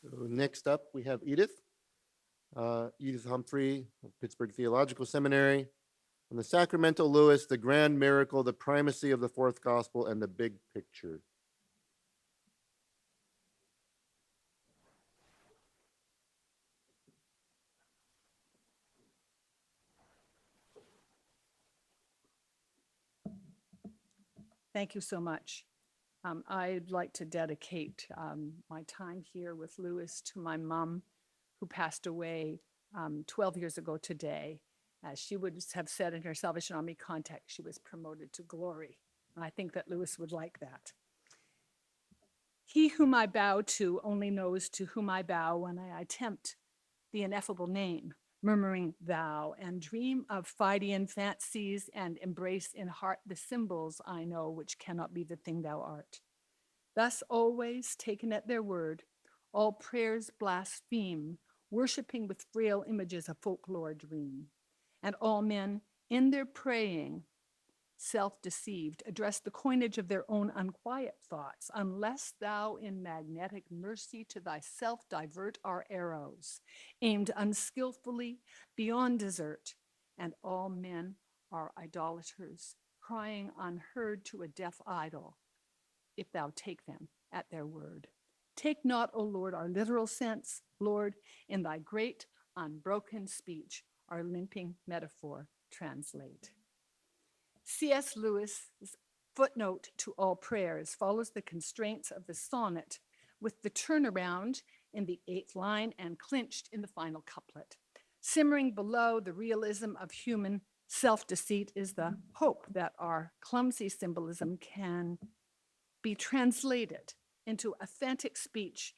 So next up, we have Edith. Edith Humphrey, Pittsburgh Theological Seminary. On the Sacramental Lewis, the grand miracle, the primacy of the fourth gospel, and the big picture. Thank you so much. I'd like to dedicate my time here with Lewis to my mom, who passed away 12 years ago today. As she would have said in her Salvation Army contact, she was promoted to glory. And I think that Lewis would like that. He whom I bow to only knows to whom I bow when I attempt the ineffable name, murmuring thou, and dream of Phidian fancies and embrace in heart the symbols I know which cannot be the thing thou art. Thus always taken at their word, all prayers blaspheme, worshiping with frail images a folklore dream. And all men in their praying, self-deceived, address the coinage of their own unquiet thoughts, unless thou in magnetic mercy to thyself divert our arrows, aimed unskillfully beyond desert, and all men are idolaters, crying unheard to a deaf idol, if thou take them at their word. Take not, O Lord, our literal sense, Lord, in thy great unbroken speech, our limping metaphor translate. C.S. Lewis's footnote to all prayers follows the constraints of the sonnet, with the turnaround in the 8th line and clinched in the final couplet. Simmering below the realism of human self-deceit is the hope that our clumsy symbolism can be translated into authentic speech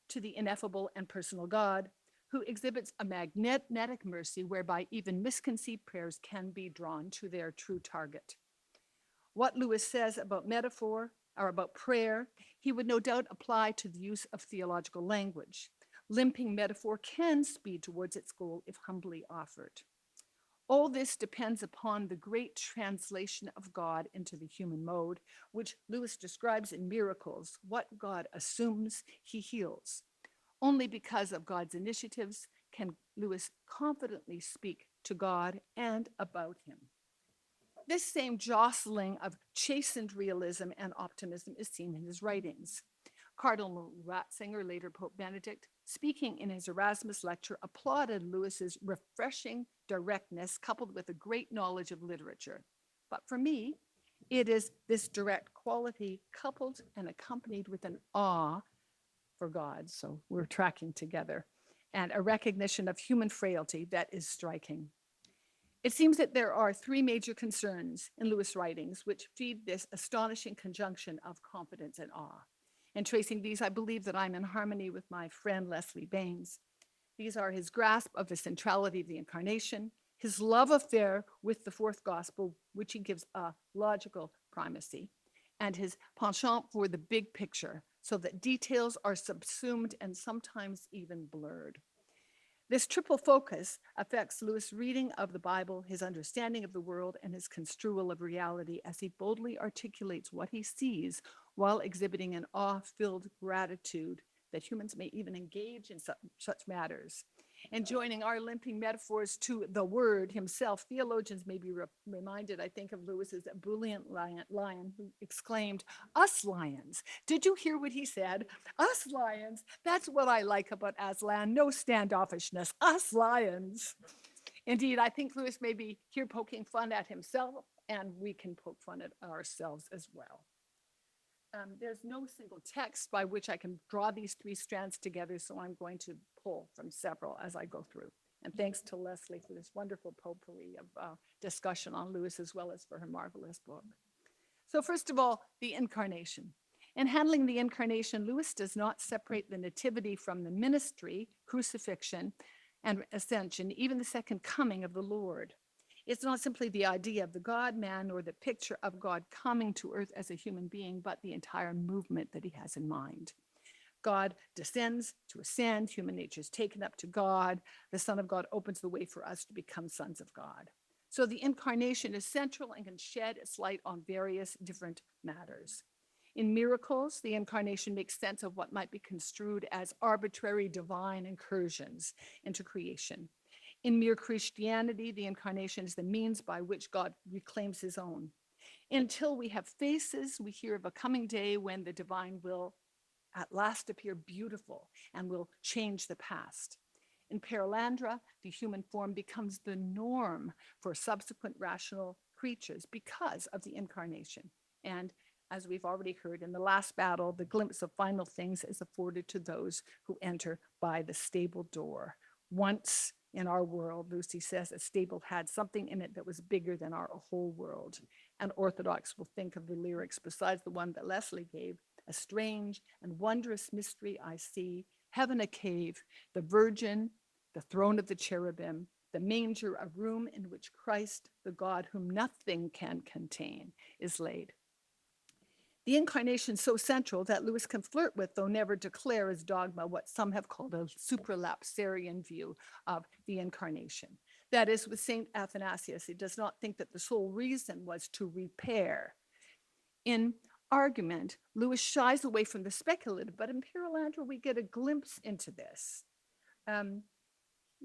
to the ineffable and personal God, who exhibits a magnetic mercy whereby even misconceived prayers can be drawn to their true target. What Lewis says about metaphor or about prayer, he would no doubt apply to the use of theological language. Limping metaphor can speed towards its goal if humbly offered. All this depends upon the great translation of God into the human mode, which Lewis describes in Miracles. What God assumes, he heals. Only because of God's initiatives can Lewis confidently speak to God and about him. This same jostling of chastened realism and optimism is seen in his writings. Cardinal Ratzinger, later Pope Benedict, speaking in his Erasmus lecture, applauded Lewis's refreshing directness coupled with a great knowledge of literature. But for me, it is this direct quality coupled and accompanied with an awe for God, so we're tracking together, and a recognition of human frailty that is striking. It seems that there are 3 major concerns in Lewis' writings which feed this astonishing conjunction of confidence and awe. In tracing these, I believe that I'm in harmony with my friend Leslie Baynes. These are his grasp of the centrality of the incarnation, his love affair with the fourth gospel, which he gives a logical primacy, and his penchant for the big picture, so that details are subsumed and sometimes even blurred. This triple focus affects Lewis' reading of the Bible, his understanding of the world, and his construal of reality as he boldly articulates what he sees while exhibiting an awe-filled gratitude that humans may even engage in such matters. And joining our limping metaphors to the Word himself, theologians may be reminded, I think, of Lewis's ebullient lion who exclaimed, "Us lions." Did you hear what he said? Us lions. That's what I like about Aslan. No standoffishness. Us lions. Indeed, I think Lewis may be here poking fun at himself, and we can poke fun at ourselves as well. There's no single text by which I can draw these 3 strands together, so I'm going to pull from several as I go through. And thanks to Leslie for this wonderful potpourri of discussion on Lewis, as well as for her marvelous book. So first of all, the incarnation. In handling the incarnation, Lewis does not separate the nativity from the ministry, crucifixion, and ascension, even the second coming of the Lord. It's not simply the idea of the God-man or the picture of God coming to earth as a human being, but the entire movement that he has in mind. God descends to ascend, human nature is taken up to God, the Son of God opens the way for us to become sons of God. So the incarnation is central and can shed its light on various different matters. In miracles, the incarnation makes sense of what might be construed as arbitrary divine incursions into creation. In mere Christianity, the incarnation is the means by which God reclaims his own. Until we have faces, we hear of a coming day when the divine will at last appear beautiful and will change the past. In Paralandra, the human form becomes the norm for subsequent rational creatures because of the incarnation. And as we've already heard in the last battle, the glimpse of final things is afforded to those who enter by the stable door. Once in our world, Lucy says, a stable had something in it that was bigger than our whole world. And Orthodox will think of the lyrics, besides the one that Leslie gave, a strange and wondrous mystery I see, heaven a cave, the Virgin, the throne of the cherubim, the manger a room in which Christ, the God whom nothing can contain, is laid. The incarnation so central that Lewis can flirt with, though never declare as dogma, what some have called a supralapsarian view of the incarnation. That is, with St. Athanasius, he does not think that the sole reason was to repair. In argument, Lewis shies away from the speculative, but in Paralandra, we get a glimpse into this.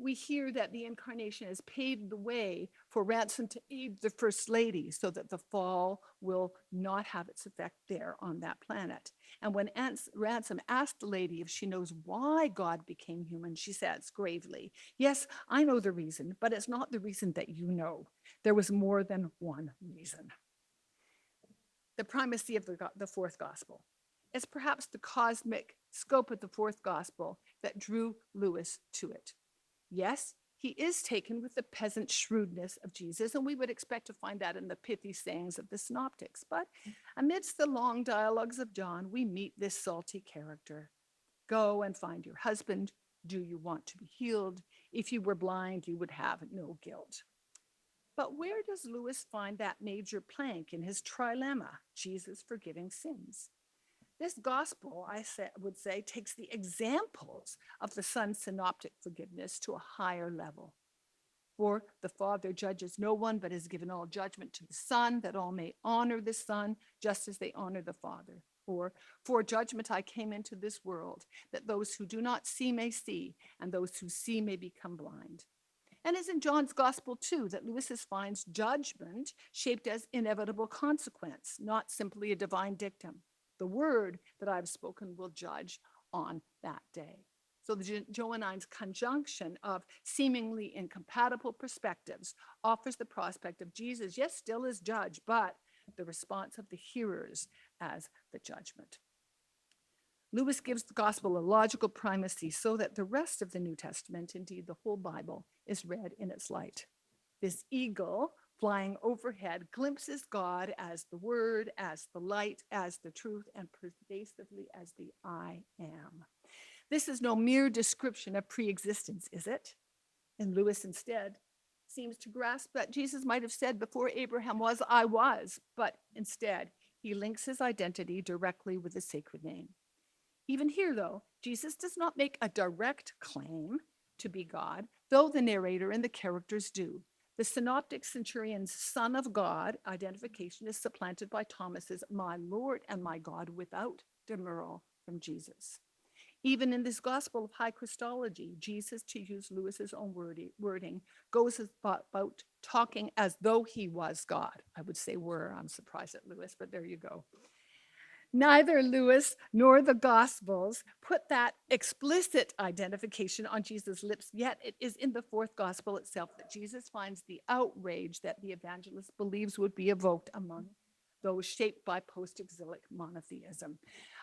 We hear that the incarnation has paved the way for Ransom to aid the First Lady so that the fall will not have its effect there on that planet. And when Ransom asked the lady if she knows why God became human, she says gravely, yes, I know the reason, but it's not the reason that you know. There was more than one reason. The primacy of the fourth gospel. It's perhaps the cosmic scope of the fourth gospel that drew Lewis to it. Yes, he is taken with the peasant shrewdness of Jesus, and we would expect to find that in the pithy sayings of the synoptics. But amidst the long dialogues of John, we meet this salty character. Go and find your husband. Do you want to be healed? If you were blind, you would have no guilt. But where does Lewis find that major plank in his trilemma, Jesus forgiving sins? This gospel, would say, takes the examples of the Son's synoptic forgiveness to a higher level. For the Father judges no one, but has given all judgment to the Son, that all may honor the Son, just as they honor the Father. Or, for judgment I came into this world, that those who do not see may see, and those who see may become blind. And it's in John's gospel, too, that Lewis finds judgment shaped as inevitable consequence, not simply a divine dictum. The word that I've spoken will judge on that day. So the Johannine's conjunction of seemingly incompatible perspectives offers the prospect of Jesus, yes, still as judge, but the response of the hearers as the judgment. Lewis gives the gospel a logical primacy so that the rest of the New Testament, indeed the whole Bible, is read in its light. This eagle flying overhead glimpses God as the Word, as the light, as the truth, and pervasively as the I am. This is no mere description of pre-existence, is it? And Lewis instead seems to grasp that Jesus might have said before Abraham was, I was, but instead he links his identity directly with the sacred name. Even here, though, Jesus does not make a direct claim to be God, though the narrator and the characters do. The synoptic centurion's Son of God identification is supplanted by Thomas's my Lord and my God without demurral from Jesus. Even in this gospel of high Christology, Jesus, to use Lewis's own wording, goes about talking as though he was God. I would say were. I'm surprised at Lewis, but there you go. Neither Lewis nor the Gospels put that explicit identification on Jesus' lips, yet it is in the fourth gospel itself that Jesus finds the outrage that the evangelist believes would be evoked among those shaped by post-exilic monotheism.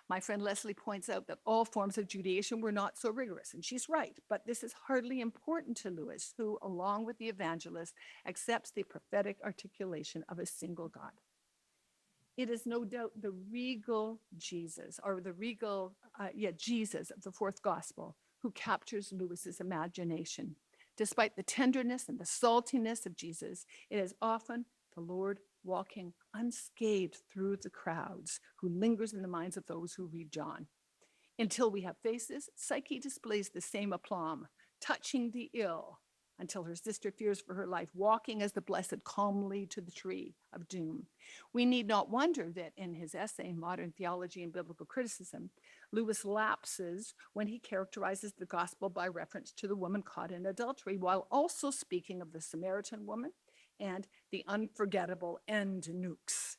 My friend Leslie points out that all forms of Judaism were not so rigorous, and she's right, but this is hardly important to Lewis, who, along with the evangelist, accepts the prophetic articulation of a single God. It is no doubt the regal Jesus, or the regal, Jesus of the fourth gospel, who captures Lewis's imagination. Despite the tenderness and the saltiness of Jesus, it is often the Lord walking unscathed through the crowds, who lingers in the minds of those who read John. Until we have faces, Psyche displays the same aplomb, touching the ill, until her sister fears for her life, walking as the blessed calmly to the tree of doom. We need not wonder that in his essay, Modern Theology and Biblical Criticism, Lewis lapses when he characterizes the gospel by reference to the woman caught in adultery, while also speaking of the Samaritan woman and the unforgettable end nukes.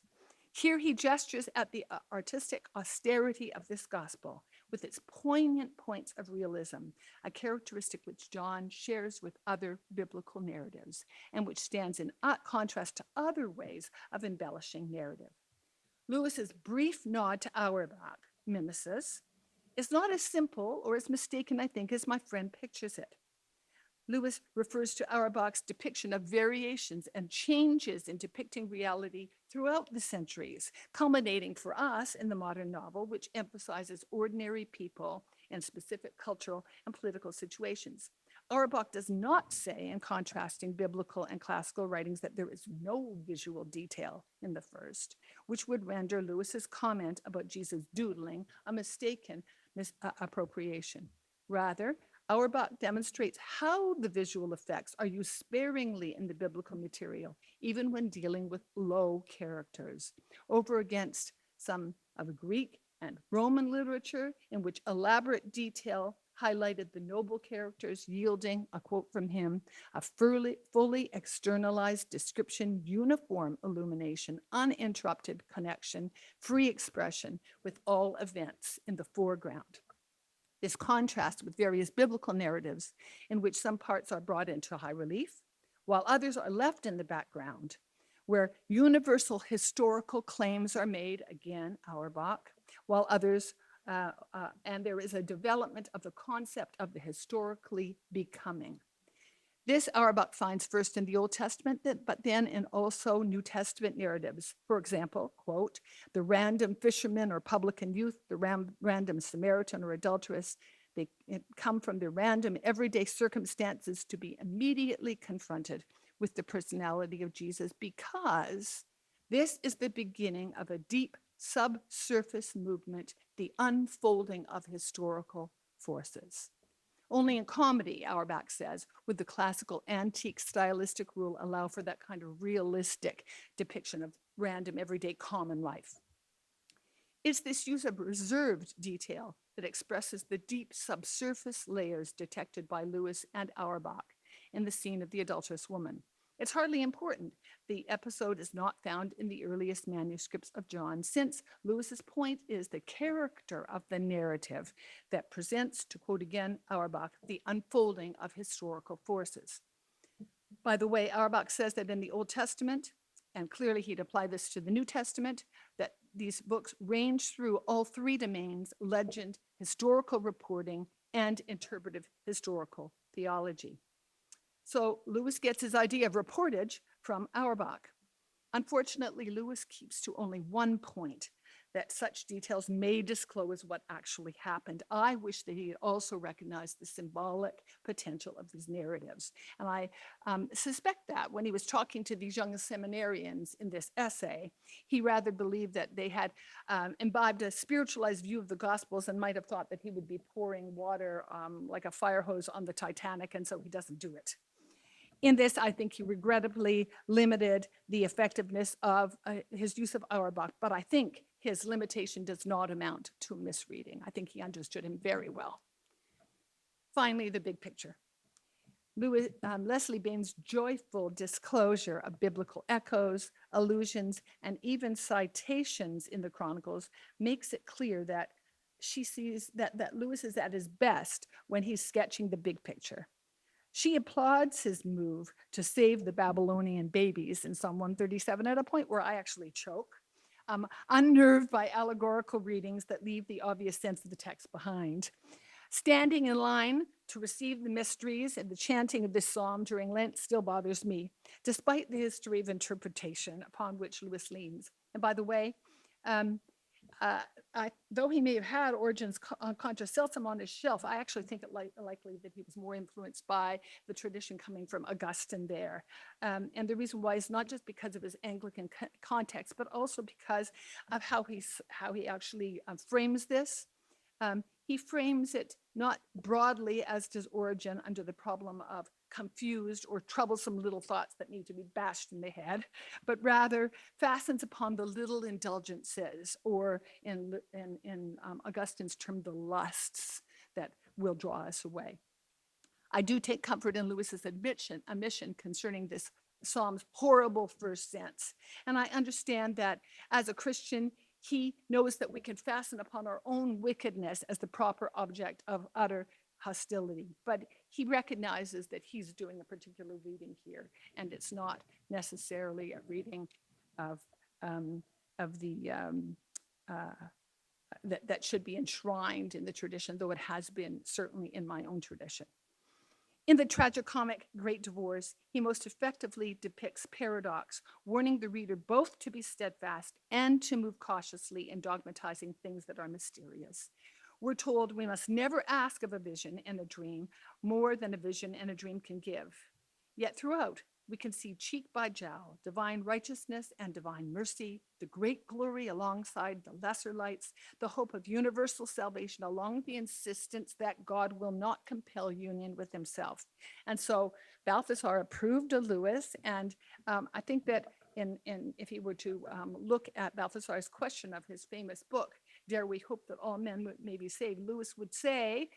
Here he gestures at the artistic austerity of this gospel with its poignant points of realism, a characteristic which John shares with other biblical narratives and which stands in contrast to other ways of embellishing narrative. Lewis's brief nod to Auerbach, mimesis, is not as simple or as mistaken, I think, as my friend pictures it. Lewis refers to Auerbach's depiction of variations and changes in depicting reality throughout the centuries, culminating for us in the modern novel, which emphasizes ordinary people and specific cultural and political situations. Auerbach does not say, in contrasting biblical and classical writings, that there is no visual detail in the first, which would render Lewis's comment about Jesus doodling a mistaken appropriation. Rather, Auerbach demonstrates how the visual effects are used sparingly in the biblical material, even when dealing with low characters, over against some of Greek and Roman literature in which elaborate detail highlighted the noble characters, yielding, a quote from him, a fully externalized description, uniform illumination, uninterrupted connection, free expression with all events in the foreground. This contrasts with various biblical narratives in which some parts are brought into high relief, while others are left in the background, where universal historical claims are made, again, Auerbach, while others, and there is a development of the concept of the historically becoming. This Auerbach finds first in the Old Testament, but then in also New Testament narratives. For example, quote, the random fisherman or publican youth, the random Samaritan or adulteress, they come from the random everyday circumstances to be immediately confronted with the personality of Jesus, because this is the beginning of a deep subsurface movement, the unfolding of historical forces. Only in comedy, Auerbach says, would the classical antique stylistic rule allow for that kind of realistic depiction of random, everyday, common life. It's this use of reserved detail that expresses the deep subsurface layers detected by Lewis and Auerbach in the scene of the adulterous woman. It's hardly important. The episode is not found in the earliest manuscripts of John, since Lewis's point is the character of the narrative that presents, to quote again Auerbach, the unfolding of historical forces. By the way, Auerbach says that in the Old Testament, and clearly he'd apply this to the New Testament, that these books range through all three domains: legend, historical reporting, and interpretive historical theology. So Lewis gets his idea of reportage from Auerbach. Unfortunately, Lewis keeps to only one point, that such details may disclose what actually happened. I wish that he had also recognized the symbolic potential of these narratives. And I suspect that when he was talking to these young seminarians in this essay, he rather believed that they had imbibed a spiritualized view of the Gospels and might have thought that he would be pouring water like a fire hose on the Titanic, and so he doesn't do it. In this, I think he regrettably limited the effectiveness of his use of Auerbach, but I think his limitation does not amount to misreading. I think he understood him very well. Finally, the big picture. Leslie Baynes' joyful disclosure of biblical echoes, allusions, and even citations in the Chronicles makes it clear that she sees that Lewis is at his best when he's sketching the big picture. She applauds his move to save the Babylonian babies in Psalm 137 at a point where I actually choke, unnerved by allegorical readings that leave the obvious sense of the text behind. Standing in line to receive the mysteries and the chanting of this psalm during Lent still bothers me, despite the history of interpretation upon which Lewis leans. And by the way, though he may have had Origen's Contra Celsum on his shelf, I actually think it likely that he was more influenced by the tradition coming from Augustine there. And the reason why is not just because of his Anglican context, but also because of how he actually frames this. He frames it not broadly, as does Origen, under the problem of confused or troublesome little thoughts that need to be bashed in the head, but rather fastens upon the little indulgences, or in Augustine's term, the lusts that will draw us away. I do take comfort in Lewis's admission concerning this Psalm's horrible first sense. And I understand that as a Christian, he knows that we can fasten upon our own wickedness as the proper object of utter hostility. But he recognizes that he's doing a particular reading here, and it's not necessarily a reading of the that should be enshrined in the tradition, though it has been certainly in my own tradition. In the tragicomic Great Divorce, he most effectively depicts paradox, warning the reader both to be steadfast and to move cautiously in dogmatizing things that are mysterious. We're told we must never ask of a vision and a dream more than a vision and a dream can give. Yet throughout, we can see cheek by jowl, divine righteousness and divine mercy, the great glory alongside the lesser lights, the hope of universal salvation along the insistence that God will not compel union with himself. And so Balthasar approved of Lewis, and I think that if he were to look at Balthasar's question of his famous book, Dare We Hope That All Men May Be Saved, Lewis would say,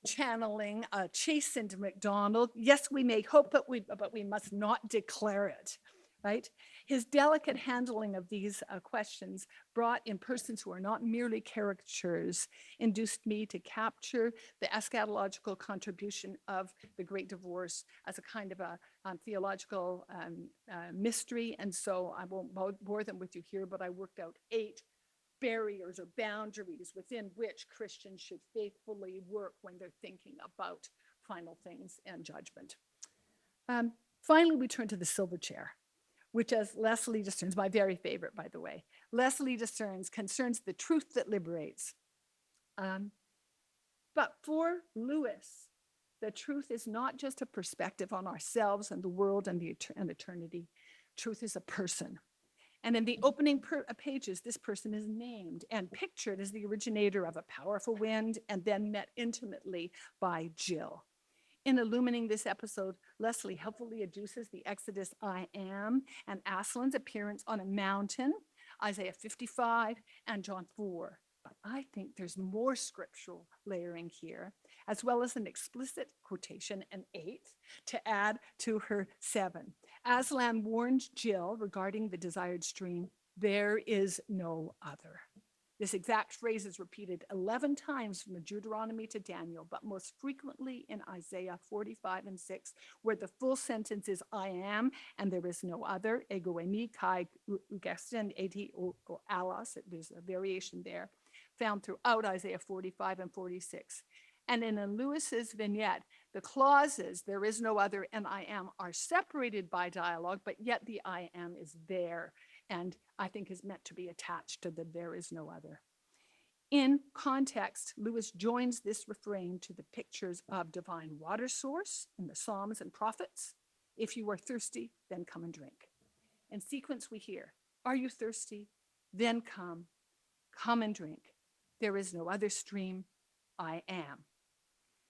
channeling a chastened MacDonald, yes, we may hope, but we must not declare it, right? His delicate handling of these questions, brought in persons who are not merely caricatures, induced me to capture the eschatological contribution of the Great Divorce as a kind of a theological mystery. And so I won't bore them with you here, but I worked out 8 barriers or boundaries within which Christians should faithfully work when they're thinking about final things and judgment. Finally, we turn to the silver chair, which, as Leslie discerns, my very favorite, by the way, Leslie discerns concerns the truth that liberates. But for Lewis, the truth is not just a perspective on ourselves and the world and eternity. Truth is a person. And in the opening pages, this person is named and pictured as the originator of a powerful wind, and then met intimately by Jill. In illumining this episode, Leslie helpfully adduces the Exodus I am and Aslan's appearance on a mountain, Isaiah 55 and John 4. But I think there's more scriptural layering here, as well as an explicit quotation, an 8, to add to her 7. Aslan warned Jill regarding the desired stream, there is no other. This exact phrase is repeated 11 times from Deuteronomy to Daniel, but most frequently in Isaiah 45 and 6, where the full sentence is I am, and there is no other, ego eimi kai ugestin eti o alas. There's a variation there, found throughout Isaiah 45 and 46. And in Lewis's vignette, the clauses, there is no other and I am, are separated by dialogue, but yet the I am is there, and I think is meant to be attached to the there is no other. In context, Lewis joins this refrain to the pictures of divine water source in the Psalms and Prophets. If you are thirsty, then come and drink. In sequence, we hear, are you thirsty? Then come and drink. There is no other stream, I am.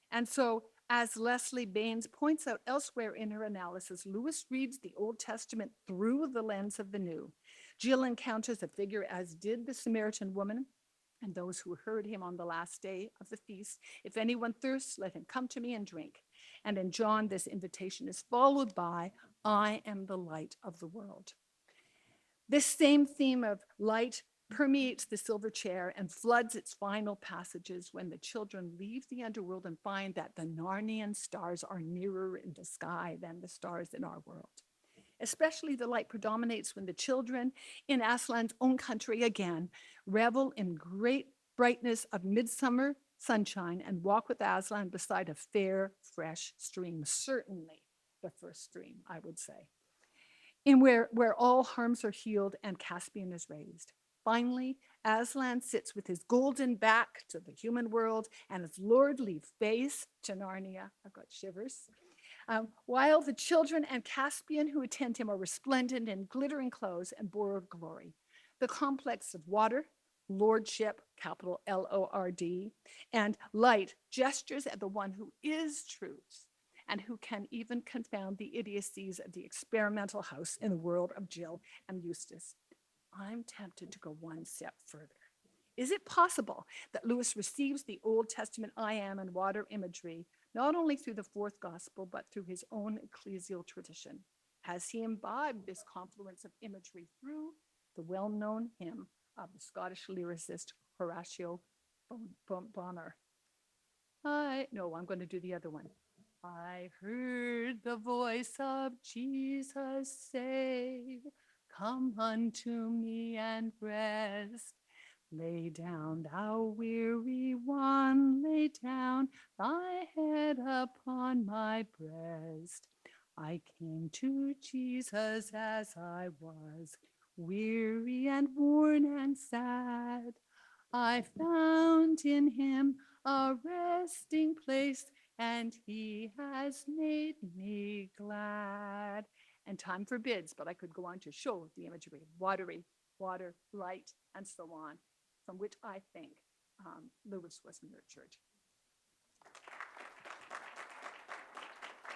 And so, as Leslie Baynes points out elsewhere in her analysis, Lewis reads the Old Testament through the lens of the New. Jill encounters a figure, as did the Samaritan woman and those who heard him on the last day of the feast. If anyone thirsts, let him come to me and drink. And in John, this invitation is followed by, I am the light of the world. This same theme of light permeates the silver chair and floods its final passages when the children leave the underworld and find that the Narnian stars are nearer in the sky than the stars in our world. Especially the light predominates when the children in Aslan's own country again revel in great brightness of midsummer sunshine and walk with Aslan beside a fair, fresh stream, certainly the first stream, I would say, in where all harms are healed and Caspian is raised. Finally, Aslan sits with his golden back to the human world and his lordly face to Narnia. I've got shivers. While the children and Caspian who attend him are resplendent in glittering clothes and borrowed glory. The complex of water, lordship, capital Lord, and light gestures at the one who is truth and who can even confound the idiocies of the experimental house in the world of Jill and Eustace. I'm tempted to go one step further. Is it possible that Lewis receives the Old Testament I am and water imagery not only through the fourth gospel, but through his own ecclesial tradition? Has he imbibed this confluence of imagery through the well-known hymn of the Scottish lyricist Horatio Bonner? I'm going to do the other one. I heard the voice of Jesus say, come unto me and rest. Lay down, thou weary one, lay down thy head upon my breast. I came to Jesus as I was, weary and worn and sad. I found in him a resting place, and he has made me glad. And time forbids, but I could go on to show the imagery of watery, water, light, and so on, from which I think Lewis was nurtured.